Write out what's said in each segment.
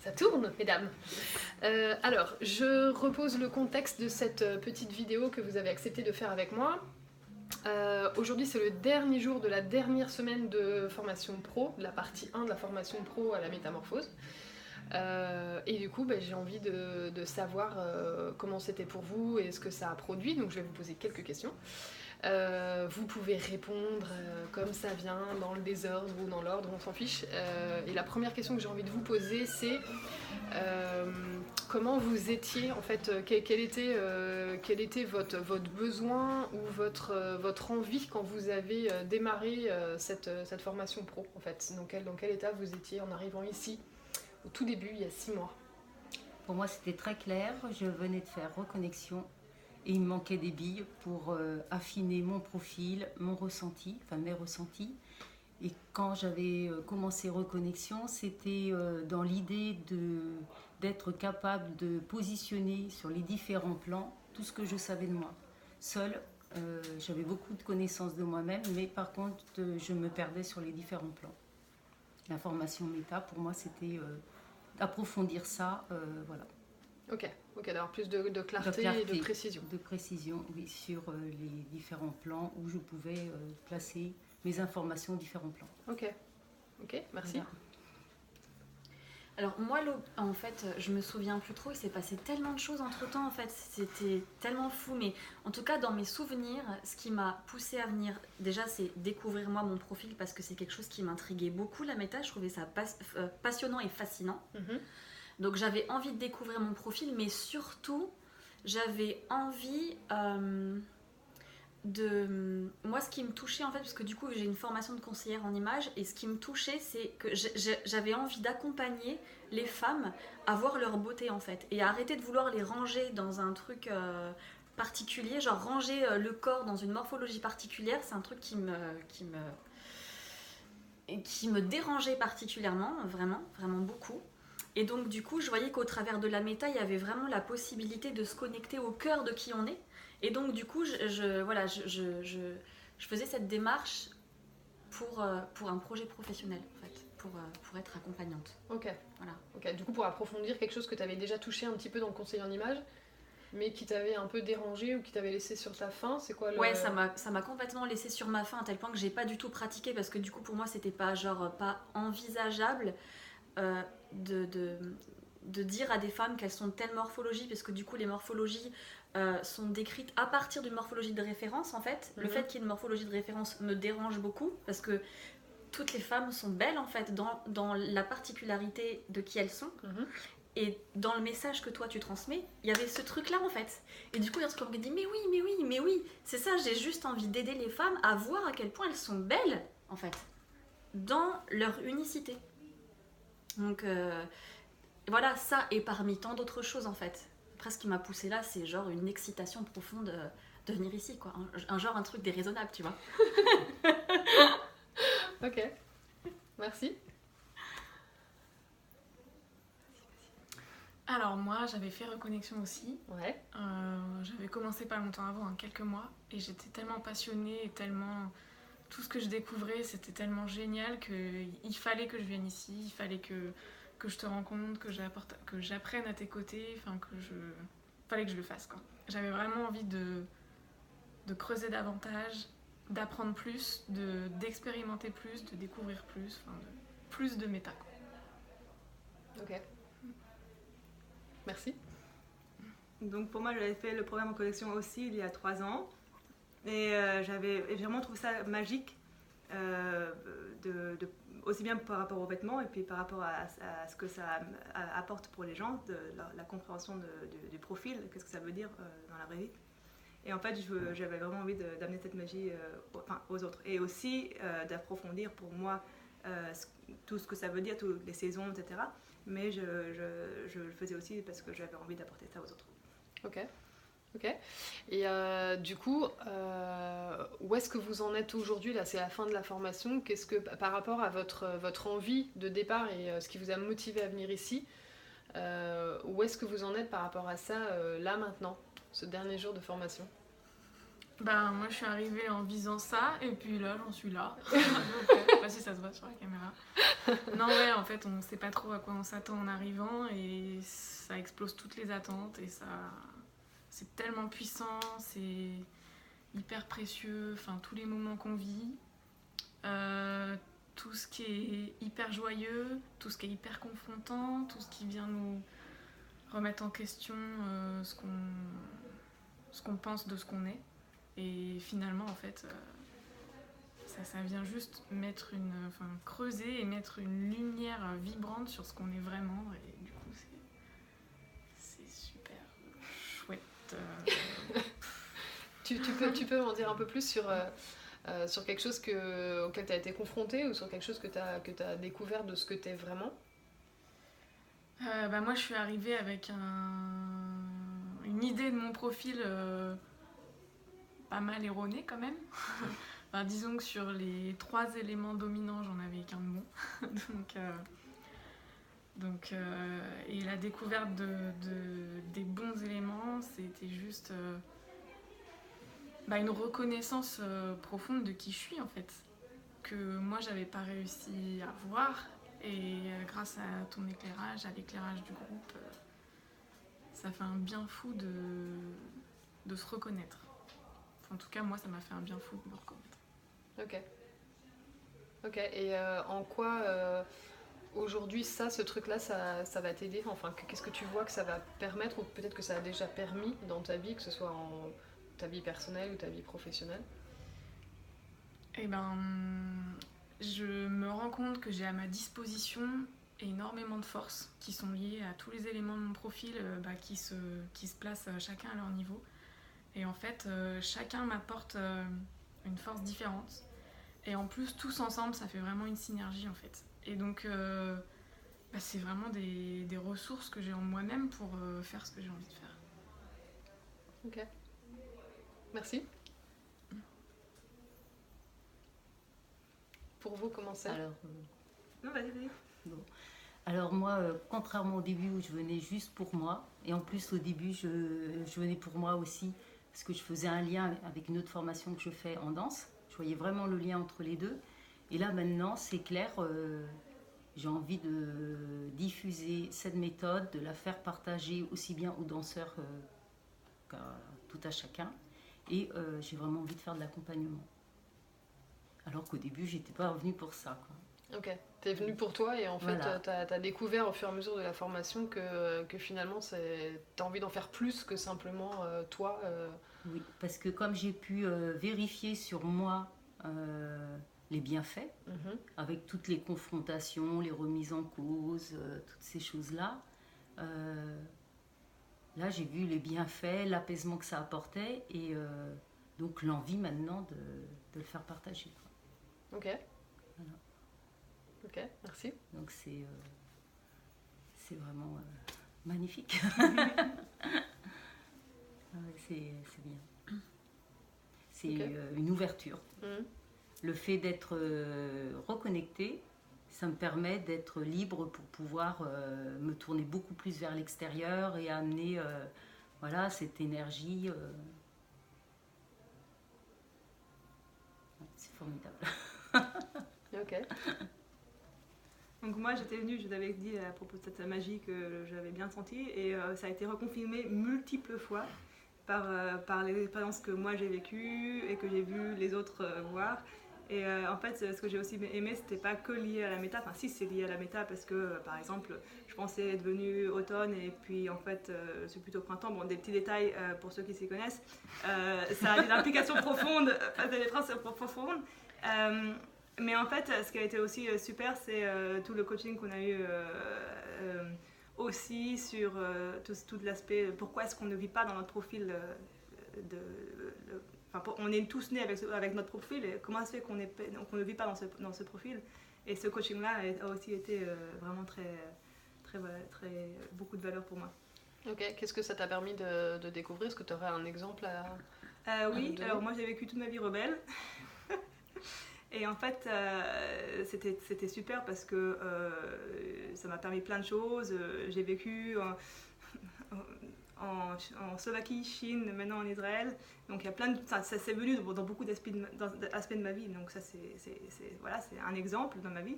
Ça tourne, mesdames. Alors, je repose le contexte de cette petite vidéo que vous avez accepté de faire avec moi. Aujourd'hui, c'est le dernier jour de la dernière semaine de formation pro, de la partie 1 de la formation pro à la métamorphose. Et du coup, j'ai envie de savoir comment c'était pour vous et ce que ça a produit. Donc, je vais vous poser quelques questions. Vous pouvez répondre comme ça vient, dans le désordre ou dans l'ordre, on s'en fiche. Et la première question que j'ai envie de vous poser, c'est comment vous étiez, en fait, quel était votre besoin ou votre envie quand vous avez démarré cette formation pro, en fait. Dans quel état vous étiez en arrivant ici, au tout début, il y a 6 mois? Pour moi, c'était très clair. Je venais de faire reconnexion et il me manquait des billes pour affiner mon profil, mon ressenti, enfin mes ressentis. Et quand j'avais commencé reconnexion, c'était dans l'idée d'être capable de positionner sur les différents plans tout ce que je savais de moi. Seule, j'avais beaucoup de connaissances de moi-même, mais par contre, je me perdais sur les différents plans. La formation méta, pour moi, c'était approfondir ça, voilà. Ok, d'avoir plus de clarté et de précision. De précision, oui, sur les différents plans où je pouvais placer mes informations aux différents plans. Ok, merci. Voilà. Alors moi, en fait, je me souviens plus trop, il s'est passé tellement de choses entre-temps, en fait, c'était tellement fou, mais en tout cas, dans mes souvenirs, ce qui m'a poussée à venir, déjà, c'est découvrir moi mon profil, parce que c'est quelque chose qui m'intriguait beaucoup, la méta, je trouvais ça passionnant et fascinant. Mm-hmm. Donc j'avais envie de découvrir mon profil, mais surtout, j'avais envie Moi, ce qui me touchait, en fait, parce que du coup, j'ai une formation de conseillère en images, et ce qui me touchait, c'est que j'avais envie d'accompagner les femmes à voir leur beauté, en fait, et à arrêter de vouloir les ranger dans un truc particulier, genre ranger le corps dans une morphologie particulière, c'est un truc qui me dérangeait particulièrement, vraiment, vraiment beaucoup. Et donc du coup, je voyais qu'au travers de la méta, il y avait vraiment la possibilité de se connecter au cœur de qui on est. Et donc du coup, je faisais cette démarche pour un projet professionnel, en fait, pour être accompagnante. Ok. Voilà. Ok. Du coup, pour approfondir quelque chose que tu avais déjà touché un petit peu dans le conseil en images, mais qui t'avait un peu dérangé ou qui t'avait laissé sur ta faim, c'est quoi le... Ouais, ça m'a complètement laissé sur ma faim, à tel point que j'ai pas du tout pratiqué, parce que du coup, pour moi, c'était pas envisageable de dire à des femmes qu'elles sont de telle morphologie, parce que du coup les morphologies sont décrites à partir d'une morphologie de référence, en fait. Le fait qu'il y ait une morphologie de référence me dérange beaucoup, parce que toutes les femmes sont belles, en fait, dans la particularité de qui elles sont. Et dans le message que toi tu transmets, il y avait ce truc là, en fait. Et du coup il y a un truc qui me dit mais oui, c'est ça, j'ai juste envie d'aider les femmes à voir à quel point elles sont belles, en fait, dans leur unicité. Donc voilà, ça, et parmi tant d'autres choses, en fait. Après, ce qui m'a poussée là, c'est genre une excitation profonde de venir ici, quoi. Un truc déraisonnable, tu vois. Ok, merci. Alors moi, j'avais fait reconnexion aussi. Ouais. J'avais commencé pas longtemps avant, quelques mois, et j'étais tellement passionnée et tellement... Tout ce que je découvrais, c'était tellement génial qu'il fallait que je vienne ici, il fallait que je te rencontre, que j'apprenne à tes côtés, enfin fallait que je le fasse, quoi. J'avais vraiment envie de creuser davantage, d'apprendre plus, d'expérimenter plus, de découvrir plus, plus de méta, quoi. Ok. Merci. Donc pour moi, j'avais fait le programme en connexion aussi il y a 3 ans. Et j'avais vraiment trouvé ça magique, aussi bien par rapport aux vêtements et puis par rapport à ce que ça apporte pour les gens, la compréhension du profil, qu'est-ce que ça veut dire dans la vraie vie. Et en fait, j'avais vraiment envie d'amener cette magie aux autres. Et aussi d'approfondir pour moi tout ce que ça veut dire, toutes les saisons, etc. Mais je le faisais aussi parce que j'avais envie d'apporter ça aux autres. Ok. Et du coup, où est-ce que vous en êtes aujourd'hui? Là, c'est la fin de la formation. Qu'est-ce que, par rapport à votre envie de départ et ce qui vous a motivé à venir ici, où est-ce que vous en êtes par rapport à ça, là, maintenant, ce dernier jour de formation? Ben, moi, je suis arrivée en visant ça, et puis là, j'en suis là. Donc, je sais pas si ça se voit sur la caméra. Non, ouais, en fait, on sait pas trop à quoi on s'attend en arrivant, et ça explose toutes les attentes, et ça... C'est tellement puissant, c'est hyper précieux, enfin, tous les moments qu'on vit, tout ce qui est hyper joyeux, tout ce qui est hyper confrontant, tout ce qui vient nous remettre en question ce qu'on pense de ce qu'on est. Et finalement, en fait, ça vient juste creuser et mettre une lumière vibrante sur ce qu'on est vraiment. Et du coup, c'est super chouette. Tu peux m'en dire un peu plus sur quelque chose auquel tu as été confrontée ou sur quelque chose que tu as découvert de ce que tu es vraiment? Moi, je suis arrivée avec une idée de mon profil pas mal erronée quand même. Enfin, disons que sur les 3 éléments dominants, j'en avais qu'un de bon. Et la découverte des bons éléments, c'était juste une reconnaissance profonde de qui je suis en fait, que moi j'avais pas réussi à voir, et grâce à ton éclairage, à l'éclairage du groupe, ça fait un bien fou de se reconnaître. Enfin, en tout cas, moi ça m'a fait un bien fou de me reconnaître. Ok, et en quoi aujourd'hui ce truc-là, ça va t'aider? Enfin, qu'est-ce que tu vois que ça va permettre, ou peut-être que ça a déjà permis dans ta vie, que ce soit en ta vie personnelle ou ta vie professionnelle? Eh ben, je me rends compte que j'ai à ma disposition énormément de forces qui sont liées à tous les éléments de mon profil qui se placent chacun à leur niveau. Et en fait, chacun m'apporte une force différente. Et en plus, tous ensemble, ça fait vraiment une synergie en fait. Et donc, c'est vraiment des ressources que j'ai en moi-même pour faire ce que j'ai envie de faire. Ok. Merci. Pour vous, comment c'est? Alors, Non, vas-y. bon. Alors moi, contrairement au début où je venais juste pour moi, et en plus au début je venais pour moi aussi, parce que je faisais un lien avec une autre formation que je fais en danse, je voyais vraiment le lien entre les deux. Et là maintenant, c'est clair, j'ai envie de diffuser cette méthode, de la faire partager aussi bien aux danseurs qu'à tout à chacun. Et j'ai vraiment envie de faire de l'accompagnement. Alors qu'au début, j'étais pas venue pour ça, quoi. Ok, t'es venue pour toi, et en fait Voilà. t'as découvert au fur et à mesure de la formation que finalement t'as envie d'en faire plus que simplement toi. Oui, parce que comme j'ai pu vérifier sur moi les bienfaits, avec toutes les confrontations, les remises en cause, toutes ces choses-là, là j'ai vu les bienfaits, l'apaisement que ça apportait, et donc l'envie maintenant de le faire partager, quoi. Ok. Voilà. Ok, merci. Donc c'est vraiment magnifique. C'est bien. C'est une ouverture. Le fait d'être reconnecté, ça me permet d'être libre pour pouvoir me tourner beaucoup plus vers l'extérieur et amener cette énergie. C'est formidable. Ok. Donc moi j'étais venue, je t'avais dit à propos de cette magie que j'avais bien sentie, et ça a été reconfirmé multiples fois par les expériences que moi j'ai vécues et que j'ai vu les autres voir. Et en fait, ce que j'ai aussi aimé, c'était pas que lié à la méta, enfin si c'est lié à la méta, parce que par exemple, je pensais être venue automne et puis en fait c'est plutôt printemps. Bon, des petits détails pour ceux qui s'y connaissent. Ça a des implications profondes, des phrases profondes. Mais en fait, ce qui a été aussi super, c'est tout le coaching qu'on a eu aussi sur tout l'aspect pourquoi est-ce qu'on ne vit pas dans notre profil on est tous nés avec notre profil, et comment ça se fait qu'on ne vit pas dans ce profil. Et ce coaching-là a aussi été vraiment très, beaucoup de valeur pour moi. Ok, qu'est-ce que ça t'a permis de découvrir? Est-ce que tu aurais un exemple à Oui, donner? alors moi j'ai vécu toute ma vie rebelle. Et en fait, c'était super parce que ça m'a permis plein de choses. J'ai vécu en Slovaquie, Chine, maintenant en Israël. Donc il y a plein de, ça s'est venu dans beaucoup d'aspects de ma vie. Donc ça voilà, c'est un exemple dans ma vie.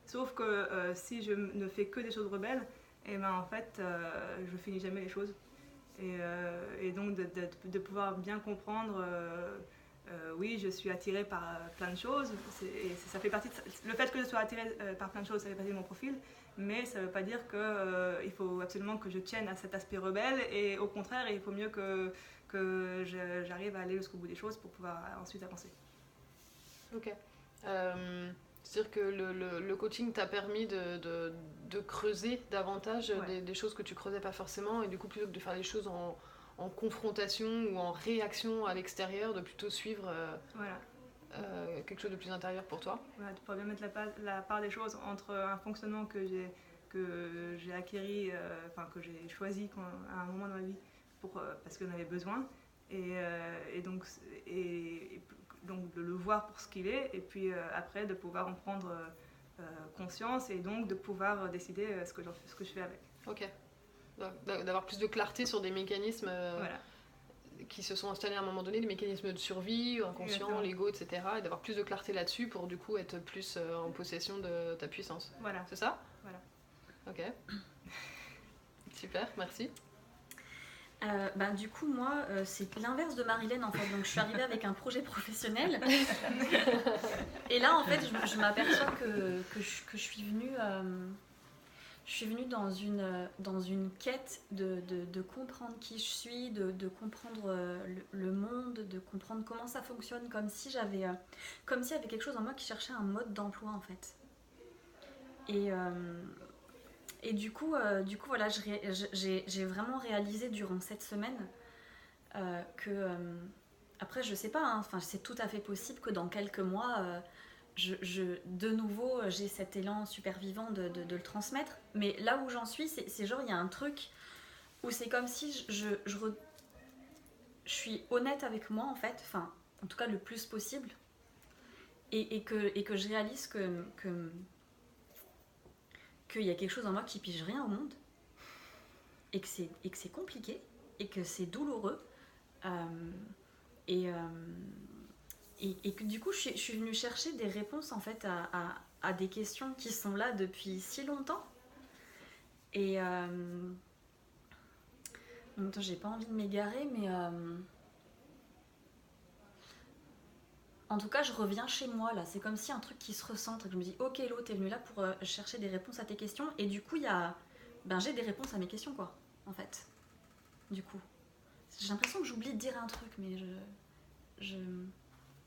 Sauf que si je ne fais que des choses rebelles, et ben en fait je finis jamais les choses. Et donc de pouvoir bien comprendre, oui, je suis attirée par plein de choses. Et ça fait partie le fait que je sois attirée par plein de choses, ça fait partie de mon profil. Mais ça ne veut pas dire qu'il faut absolument que je tienne à cet aspect rebelle. Et au contraire, il faut mieux que j'arrive à aller jusqu'au bout des choses pour pouvoir ensuite avancer. Ok. C'est-à-dire que le coaching t'a permis de creuser davantage des choses que tu creusais pas forcément, et du coup, plutôt que de faire les choses en confrontation ou en réaction à l'extérieur, de plutôt suivre quelque chose de plus intérieur pour toi. Voilà, de pouvoir bien mettre la part des choses entre un fonctionnement que j'ai acquis, que j'ai choisi à un moment dans ma vie parce que j'en avais besoin, et donc de le voir pour ce qu'il est, et puis après de pouvoir en prendre conscience, et donc de pouvoir décider ce que je fais avec. Ok. D'avoir plus de clarté sur des mécanismes qui se sont installés à un moment donné, des mécanismes de survie, inconscient, l'ego, etc. Et d'avoir plus de clarté là-dessus pour du coup être plus en possession de ta puissance. Voilà. C'est ça ? Voilà. Ok. Super, merci. Du coup, moi, c'est l'inverse de Marilène en fait. Donc, je suis arrivée avec un projet professionnel. Et là, en fait, je m'aperçois que je suis venue. Je suis venue dans une quête de comprendre qui je suis, de comprendre le monde, de comprendre comment ça fonctionne, comme s'il y avait quelque chose en moi qui cherchait un mode d'emploi en fait. Et du coup voilà, j'ai vraiment réalisé durant cette semaine que après je sais pas, hein, c'est tout à fait possible que dans quelques mois de nouveau j'ai cet élan super vivant de le transmettre, mais là où j'en suis, c'est genre il y a un truc où c'est comme si je suis honnête avec moi en fait, en tout cas le plus possible, et que je réalise qu'il y a quelque chose en moi qui pige rien au monde, et que c'est compliqué, et que c'est douloureux, et que du coup je suis venue chercher des réponses en fait à des questions qui sont là depuis si longtemps, et en même temps j'ai pas envie de m'égarer, mais en tout cas je reviens chez moi là, c'est comme si un truc qui se recentre, et que je me dis ok Lo, t'es venue là pour chercher des réponses à tes questions, et du coup j'ai des réponses à mes questions quoi, en fait. Du coup j'ai l'impression que j'oublie de dire un truc, mais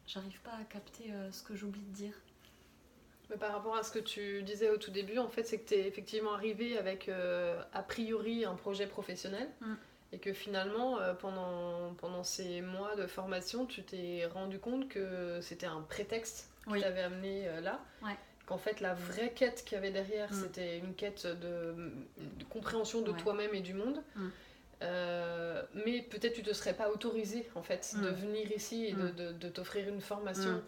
j'arrive pas à capter ce que j'oublie de dire. Mais par rapport à ce que tu disais au tout début, en fait, c'est que tu es effectivement arrivé avec a priori un projet professionnel, et que finalement, pendant ces mois de formation, tu t'es rendu compte que c'était un prétexte qui t'avait amené là. Ouais. Qu'en fait, la vraie quête qu'il y avait derrière, c'était une quête de compréhension de toi-même et du monde. Mais peut-être tu te serais pas autorisé en fait de venir ici et de t'offrir une formation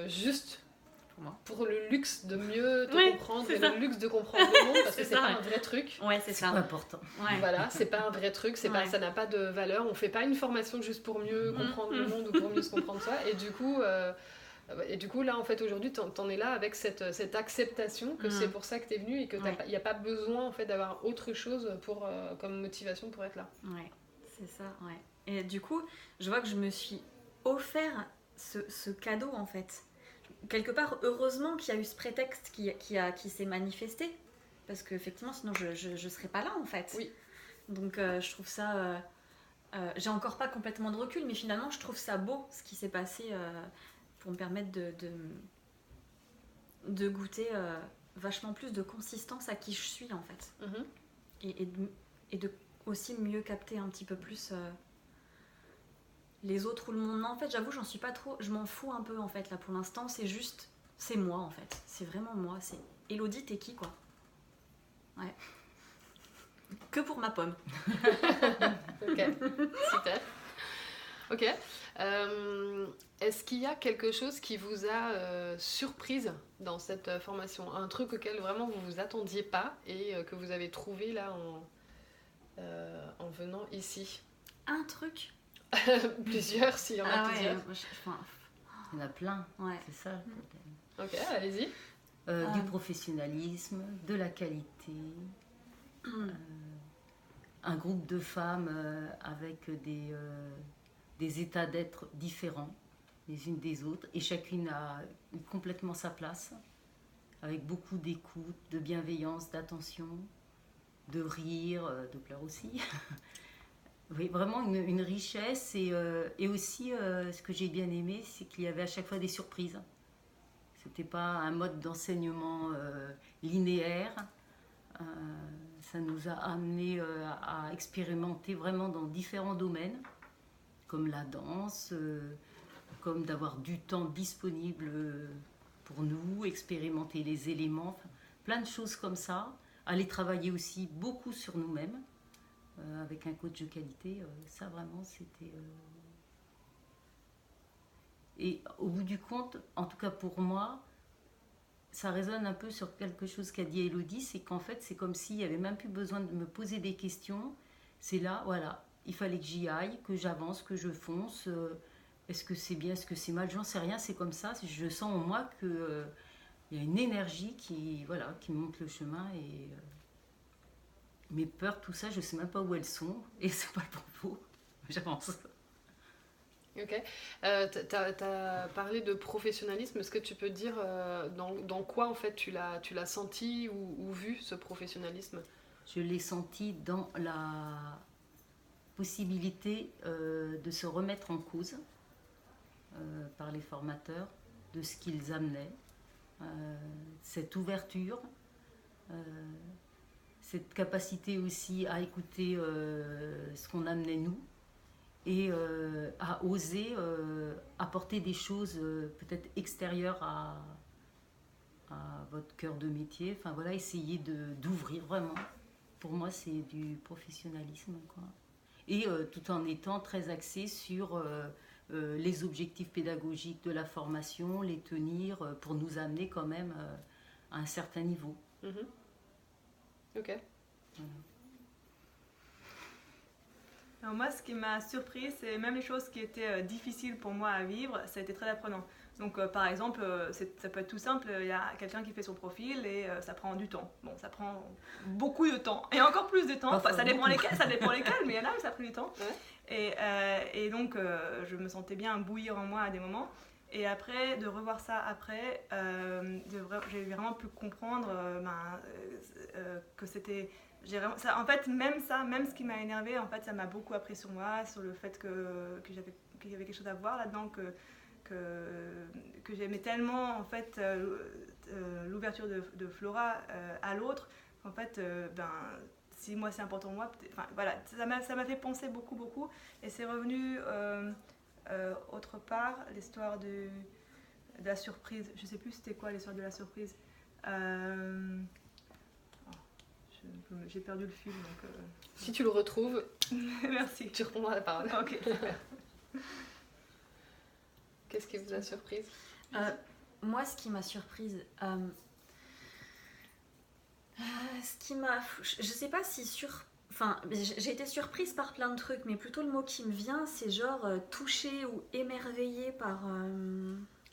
juste pour le luxe de mieux te comprendre, et le luxe de comprendre le monde, parce que c'est pas un vrai truc. Ouais, c'est important. Ouais. Voilà, c'est pas un vrai truc, pas, ça n'a pas de valeur. On fait pas une formation juste pour mieux comprendre le monde ou pour mieux se comprendre soi. Et du coup, là, en fait, aujourd'hui, t'en es là avec cette acceptation que c'est pour ça que t'es venue, et que il n'y a pas besoin en fait d'avoir autre chose comme motivation pour être là. Ouais, c'est ça, ouais. Et du coup, je vois que je me suis offert ce cadeau, en fait. Quelque part, heureusement qu'il y a eu ce prétexte qui s'est manifesté, parce qu'effectivement, sinon je serais pas là, en fait. Oui. Donc, je trouve ça... j'ai encore pas complètement de recul, mais finalement, je trouve ça beau, ce qui s'est passé... pour me permettre de goûter vachement plus de consistance à qui je suis en fait. Et de aussi mieux capter un petit peu plus les autres ou le monde. Non, en fait, j'avoue, j'en suis pas trop, je m'en fous un peu en fait là pour l'instant, c'est moi en fait, c'est vraiment moi, c'est Elodie, t'es qui quoi. Ouais. Que pour ma pomme. Ok, super. Ok. Est-ce qu'il y a quelque chose qui vous a surprise dans cette formation ? Un truc auquel vraiment vous vous attendiez pas et que vous avez trouvé là en venant ici? Un truc. Plusieurs, s'il y en a plusieurs. Il y en a plein, Ouais. c'est ça le problème. Ok, allez-y. Du professionnalisme, de la qualité, un groupe de femmes avec des états d'être différents les unes des autres, et chacune a complètement sa place, avec beaucoup d'écoute, de bienveillance, d'attention, de rire, de pleurs aussi. Oui, vraiment une richesse, et aussi ce que j'ai bien aimé, c'est qu'il y avait à chaque fois des surprises. C'était pas un mode d'enseignement linéaire. Ça nous a amené à expérimenter vraiment dans différents domaines, comme la danse, comme d'avoir du temps disponible pour nous, expérimenter les éléments, enfin, plein de choses comme ça. Aller travailler aussi beaucoup sur nous-mêmes, avec un coach de qualité, ça vraiment c'était... Et au bout du compte, en tout cas pour moi, ça résonne un peu sur quelque chose qu'a dit Élodie, c'est qu'en fait c'est comme s'il n'y avait même plus besoin de me poser des questions. C'est là, voilà, il fallait que j'y aille, que j'avance, que je fonce. Est-ce que c'est bien, est-ce que c'est mal, j'en sais rien, c'est comme ça. Je sens en moi qu'il y a une énergie qui monte le chemin, et mes peurs, tout ça, je ne sais même pas où elles sont, et c'est pas le propos, j'avance. Ok. T'as parlé de professionnalisme. Est-ce que tu peux dire dans quoi en fait tu l'as senti ou vu ce professionnalisme? Je l'ai senti dans la possibilité de se remettre en cause par les formateurs, de ce qu'ils amenaient, cette ouverture, cette capacité aussi à écouter ce qu'on amenait nous, et à oser apporter des choses peut-être extérieures à votre cœur de métier. Enfin voilà, essayer d'ouvrir vraiment. Pour moi, c'est du professionnalisme, quoi. Et tout en étant très axé sur les objectifs pédagogiques de la formation, les tenir pour nous amener quand même à un certain niveau. Ok. Voilà. Alors moi, ce qui m'a surpris, c'est même les choses qui étaient difficiles pour moi à vivre, ça a été très apprenant. Donc par exemple, ça peut être tout simple, il y a quelqu'un qui fait son profil et ça prend du temps. Bon, ça prend beaucoup de temps, et encore plus de temps, enfin, ça dépend lesquels, mais il y en a où ça a pris du temps. Ouais. Et donc je me sentais bien bouillir en moi à des moments. Et après, de revoir ça après, j'ai vraiment pu comprendre que c'était... en fait, même ce qui m'a énervé, en fait, ça m'a beaucoup appris sur moi, sur le fait qu'il y avait quelque chose à voir là-dedans, que j'aimais tellement, en fait, l'ouverture de Flora à l'autre, en fait, si moi c'est important pour moi, enfin voilà, ça m'a fait penser beaucoup, et c'est revenu autre part, l'histoire de la surprise. Je sais plus c'était quoi l'histoire de la surprise. J'ai perdu le fil, donc... Si tu le retrouves, merci. Tu reprendras la parole. Ok, super. Qu'est-ce qui vous a surprise? Moi, ce qui m'a surprise, ce qui m'a... Je sais pas si Enfin, j'ai été surprise par plein de trucs, mais plutôt le mot qui me vient, c'est genre touchée ou émerveillée par...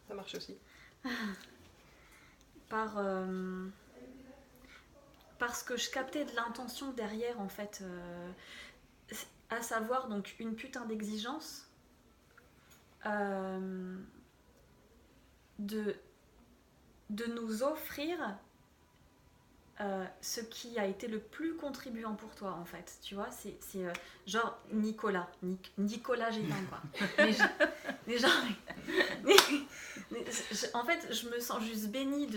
Ça marche aussi. Parce que je captais de l'intention derrière, en fait, à savoir donc une putain d'exigence de nous offrir ce qui a été le plus contribuant pour toi, en fait, tu vois, c'est genre Nicolas Gétin, quoi. En fait, je me sens juste bénie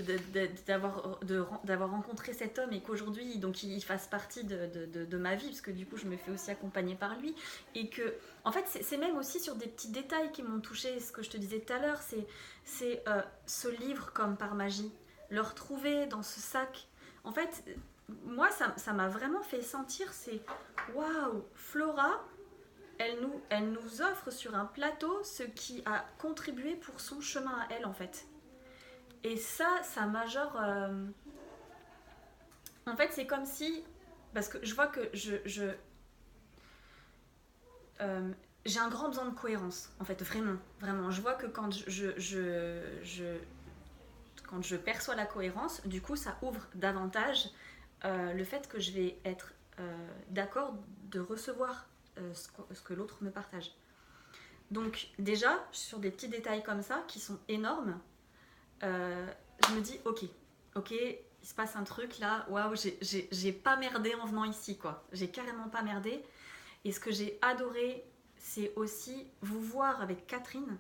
d'avoir rencontré cet homme, et qu'aujourd'hui, donc, il fasse partie de ma vie, parce que du coup, je me fais aussi accompagner par lui, et que, en fait, c'est même aussi sur des petits détails qui m'ont touchée. Ce que je te disais tout à l'heure, c'est ce livre comme par magie, le retrouver dans ce sac. En fait, moi, ça m'a vraiment fait sentir, c'est waouh, Flora, elle nous offre sur un plateau ce qui a contribué pour son chemin à elle, en fait. Et ça m'a genre... En fait, c'est comme si... Parce que je vois que j'ai un grand besoin de cohérence, en fait, vraiment, vraiment. Je vois que quand quand je perçois la cohérence, du coup, ça ouvre davantage le fait que je vais être d'accord de recevoir ce que l'autre me partage. Donc déjà, sur des petits détails comme ça, qui sont énormes, je me dis, ok, il se passe un truc là, waouh, j'ai pas merdé en venant ici, quoi. J'ai carrément pas merdé. Et ce que j'ai adoré, c'est aussi vous voir avec Catherine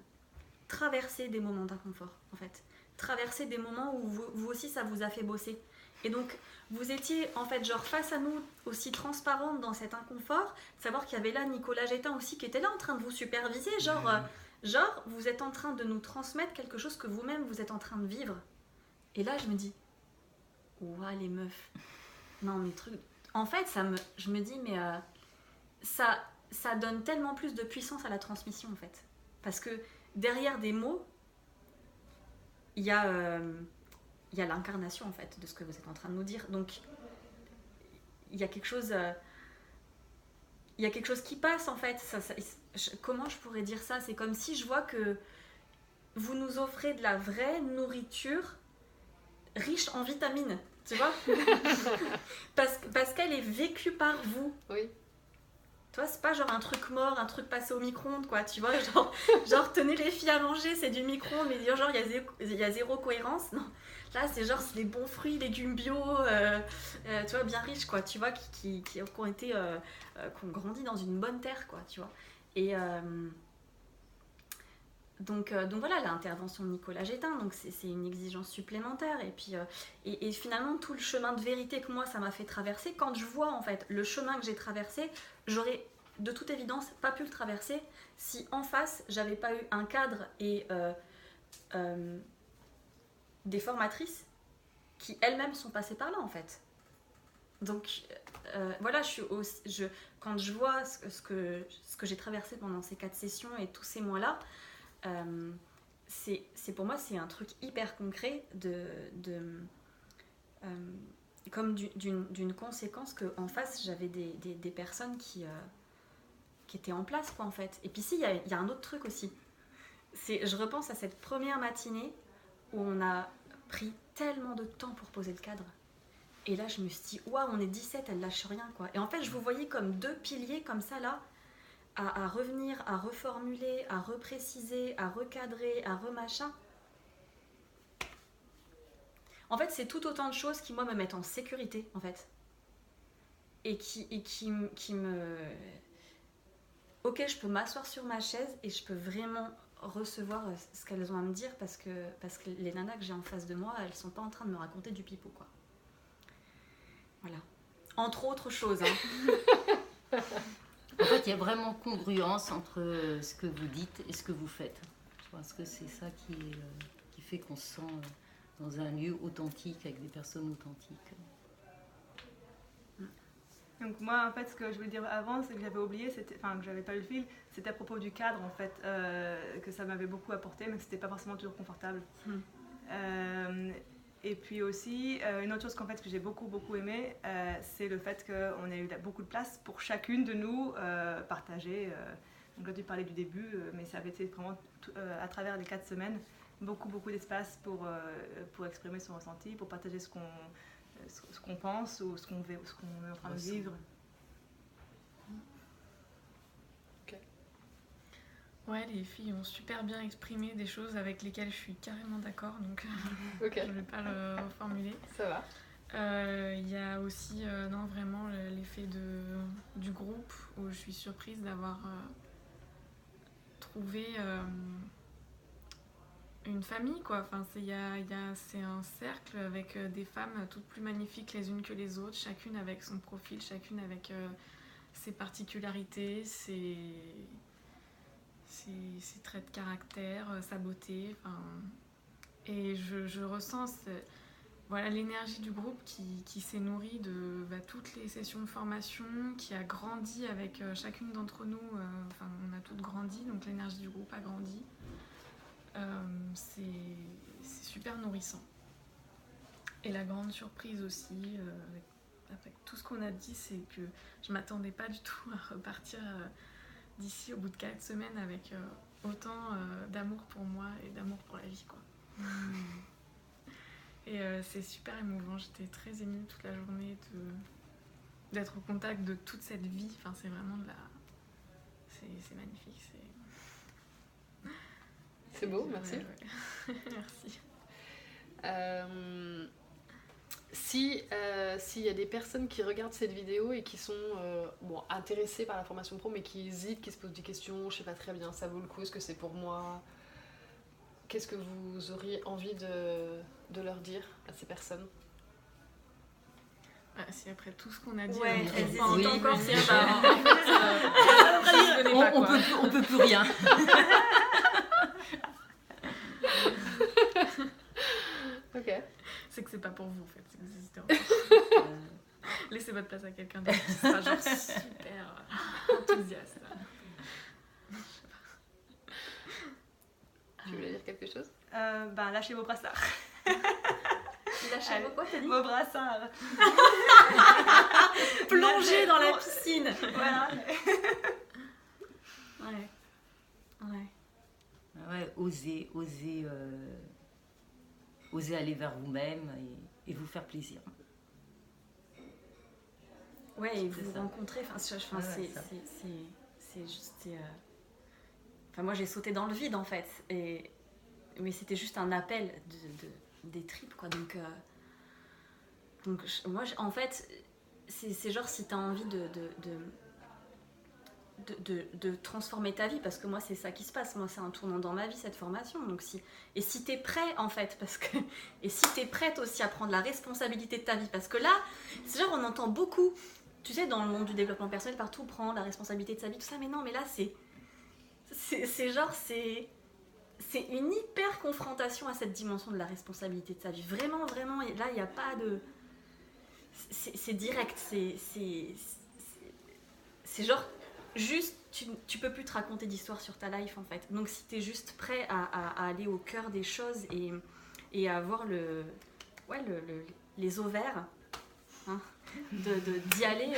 traverser des moments d'inconfort, en fait. Traverser des moments où vous aussi, ça vous a fait bosser. Et donc, vous étiez en fait genre face à nous aussi transparente dans cet inconfort, savoir qu'il y avait là Nicolas Gétin aussi qui était là en train de vous superviser, genre vous êtes en train de nous transmettre quelque chose que vous-même vous êtes en train de vivre. Et là je me dis, ouah les meufs, non mais truc, en fait je me dis mais ça donne tellement plus de puissance à la transmission en fait, parce que derrière des mots, il y a l'incarnation en fait de ce que vous êtes en train de nous dire. Donc il y a quelque chose qui passe en fait. Comment je pourrais dire ça? C'est comme si je vois que vous nous offrez de la vraie nourriture riche en vitamines, tu vois. parce qu'elle est vécue par vous. Oui. Tu vois, c'est pas genre un truc mort, un truc passé au micro-ondes, quoi, tu vois, genre tenez les filles à manger, c'est du micro-ondes, mais genre il y a zéro cohérence, non. Là, c'est genre, c'est des bons fruits, légumes bio, tu vois, bien riches, quoi, tu vois, qui ont grandi dans une bonne terre, quoi, tu vois. Et donc voilà, l'intervention de Nicolas Gétin, donc c'est une exigence supplémentaire. Et puis et finalement, tout le chemin de vérité que moi, ça m'a fait traverser, quand je vois, en fait, le chemin que j'ai traversé, j'aurais de toute évidence pas pu le traverser si en face, j'avais pas eu un cadre et des formatrices qui elles-mêmes sont passées par là en fait. Donc voilà, quand je vois ce que j'ai traversé pendant ces 4 sessions et tous ces mois-là, c'est pour moi c'est un truc hyper concret comme d'une conséquence qu'en face j'avais des personnes qui étaient en place quoi en fait. Et puis si, il y a un autre truc aussi. Je repense à cette première matinée où on a pris tellement de temps pour poser le cadre. Et là, je me suis dit, waouh, on est 17, elle lâche rien, quoi. Et en fait, je vous voyais comme 2 piliers, comme ça, là, à revenir, à reformuler, à repréciser, à recadrer, à remachin. En fait, c'est tout autant de choses qui, moi, me mettent en sécurité, en fait. Et qui me... Ok, je peux m'asseoir sur ma chaise et je peux vraiment recevoir ce qu'elles ont à me dire parce que les nanas que j'ai en face de moi, elles sont pas en train de me raconter du pipeau, quoi. Voilà. Entre autres choses. Hein. En fait, il y a vraiment congruence entre ce que vous dites et ce que vous faites. Je pense que c'est ça qui fait qu'on se sent dans un lieu authentique, avec des personnes authentiques. Donc moi, en fait, ce que je voulais dire avant, c'est que j'avais oublié, que j'avais pas eu le fil, c'était à propos du cadre, en fait, que ça m'avait beaucoup apporté, mais que c'était pas forcément toujours confortable. Et puis aussi, une autre chose qu'en fait, que j'ai beaucoup aimé, c'est le fait qu'on a eu beaucoup de place pour chacune de nous partager. Donc là, tu parlais du début, mais ça avait été vraiment à travers les 4 semaines, beaucoup d'espace pour exprimer son ressenti, pour partager ce qu'on pense ou ce qu'on est en train de vivre. Ok. Ouais, les filles ont super bien exprimé des choses avec lesquelles je suis carrément d'accord, donc Ok. je ne vais pas le reformuler. Ça va. Il y a aussi non, vraiment l'effet du groupe où je suis surprise d'avoir trouvé une famille, quoi. Enfin, c'est un cercle avec des femmes toutes plus magnifiques les unes que les autres, chacune avec son profil, chacune avec ses particularités, ses traits de caractère, sa beauté. Enfin, et je ressens voilà, l'énergie du groupe qui s'est nourrie de toutes les sessions de formation, qui a grandi avec chacune d'entre nous. Enfin, on a toutes grandi, donc l'énergie du groupe a grandi. C'est super nourrissant. Et la grande surprise aussi, avec tout ce qu'on a dit, c'est que je m'attendais pas du tout à repartir d'ici au bout de 4 semaines avec autant d'amour pour moi et d'amour pour la vie, quoi. Et c'est super émouvant, j'étais très émue toute la journée d'être au contact de toute cette vie. Enfin, c'est vraiment c'est magnifique. C'est beau, merci. Ouais. Merci. S'il y a des personnes qui regardent cette vidéo et qui sont intéressées par la formation pro mais qui hésitent, qui se posent des questions, je sais pas très bien, ça vaut le coup, est-ce que c'est pour moi, qu'est-ce que vous auriez envie de leur dire à ces personnes? Si après tout ce qu'on a dit, Ouais, elles hésitent encore, encore, On peut plus rien. Ok. C'est que c'est pas pour vous en fait, c'est que vous hésitez encore. Laissez votre place à quelqu'un d'autre qui sera genre super enthousiaste. Tu voulais dire quelque chose? Lâchez vos brassards. Lâchez quoi, t'as dit? Vos brassards. Plonger dans la piscine. Voilà. Ouais, oser aller vers vous-même et vous faire plaisir. Ouais, et vous ça. rencontrer, c'est juste... Enfin, moi j'ai sauté dans le vide en fait, mais c'était juste un appel des tripes, quoi. Moi en fait, c'est genre si t'as envie de transformer ta vie, parce que moi c'est ça qui se passe, moi c'est un tournant dans ma vie cette formation, si t'es prêt en fait, et si t'es prête aussi à prendre la responsabilité de ta vie, parce que là c'est genre on entend beaucoup, tu sais, dans le monde du développement personnel, partout prendre la responsabilité de sa vie, tout ça, mais non, mais là c'est une hyper confrontation à cette dimension de la responsabilité de sa vie, vraiment, là il n'y a pas de... C'est direct, c'est genre juste tu peux plus te raconter d'histoire sur ta life en fait. Donc si t'es juste prêt à aller au cœur des choses et à avoir les ovaires, hein, d'y aller,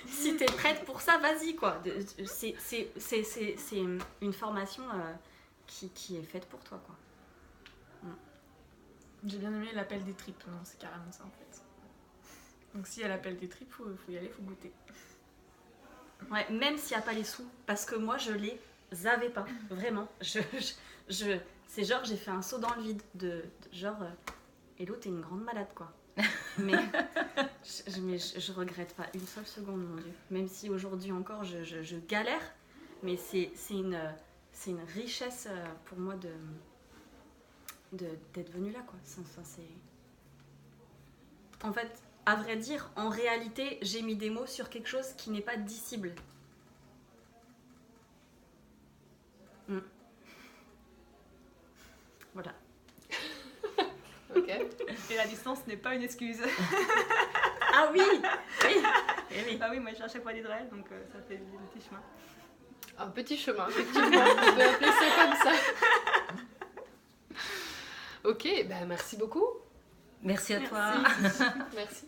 si t'es prête pour ça, vas-y quoi. C'est une formation qui est faite pour toi, quoi. J'ai bien aimé l'appel des tripes, non, c'est carrément ça en fait. Donc si elle appelle des tripes, faut y aller, faut goûter. Ouais, même s'il n'y a pas les sous, parce que moi je les avais pas, vraiment. C'est genre j'ai fait un saut dans le vide, genre Hello, t'es une grande malade quoi. Mais je regrette pas une seule seconde, mon Dieu. Même si aujourd'hui encore je galère, mais c'est une richesse pour moi d'être venue là, quoi. En fait, à vrai dire, en réalité, j'ai mis des mots sur quelque chose qui n'est pas dissible. Voilà. Ok. Et la distance n'est pas une excuse. Ah oui, oui. Bah oui, moi j'ai à chaque fois des drills, donc ça fait des petits chemins. Un petit chemin, effectivement, on peut appeler ça comme ça. Ok, merci beaucoup. Merci à toi. Merci.